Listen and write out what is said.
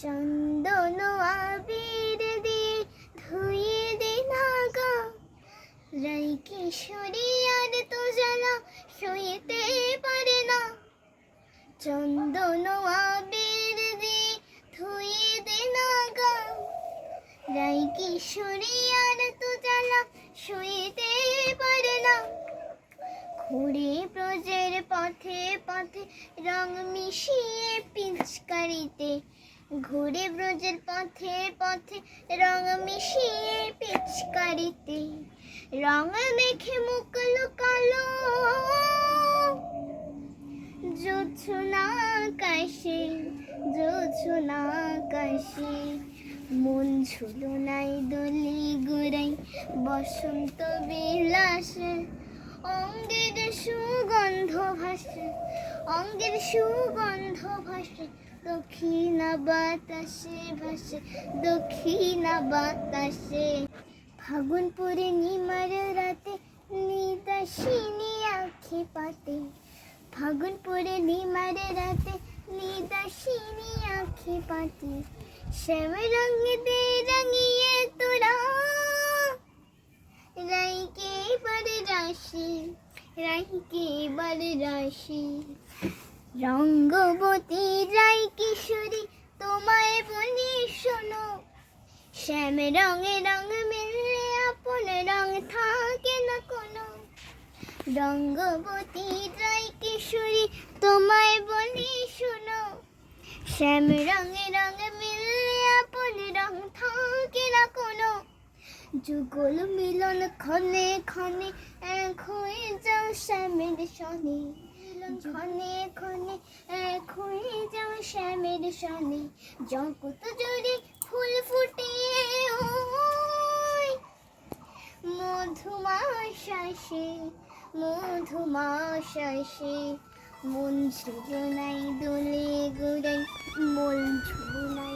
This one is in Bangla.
চন্দন আবির দিয়ে ধুয়ে দে না গা, রাই কিশোরী আর তো জ্বালা সইতে পারে না। চন্দন আবির দিয়ে ধুয়ে দে না গা, রাই কিশোরী আর তো জ্বালা সইতে পারে না। ঘুরে ব্রজের পথে পথে রং মিশিয়ে পিচকারিতে, ঘুরে ব্রজের পথে পথে রং মিশিয়ে পিচকারিতে, রং মেখে মুখ লুকালো জোছনা আকাশে, জোছনা আকাশে। মন ঝুলনায় দোলে গোড়াই বসন্ত বিলাসে, অঙ্গের সুগন্ধ ভাসে, অঙ্গের সুগন্ধ ভাসে, দক্ষিণা বাতাসে ভাসে, দক্ষিণা বাতাসে। ফাগুন পূর্ণিমার রাতে নিদাসিনী আঁখি পাতে, ফাগুন পূর্ণিমার রাতে নিদাসিনী আঁখি পাতে। শ্যাম রঙ দে রঙিয়ে তোরা রাইকে বারে রাশি, রাইকে বারে রাশি। রঙ্গবতী রাই কিশোরী তোমায় বলি শোনো, শ্যাম রঙে রঙ মিললে আপন রঙ থাকে না কোনো। রঙ্গবতী রাই কিশোরী তোমায় বলি শোনো, শ্যাম রঙে রঙ মিললে আপন রঙ থাকে না কোনো। যুগল মিলন ক্ষণে ক্ষণে এক হয়ে যাও শ্যামের সনে, ক্ষণে ক্ষণে এক হয়ে যাও শ্যামের সনে। জগৎ জুড়ে ফুল ফুটে ওই মধুমাশাসে, মধুমাশাসে। মন ঝুলনাই দোলে গোড়াই, মন ঝুলনাই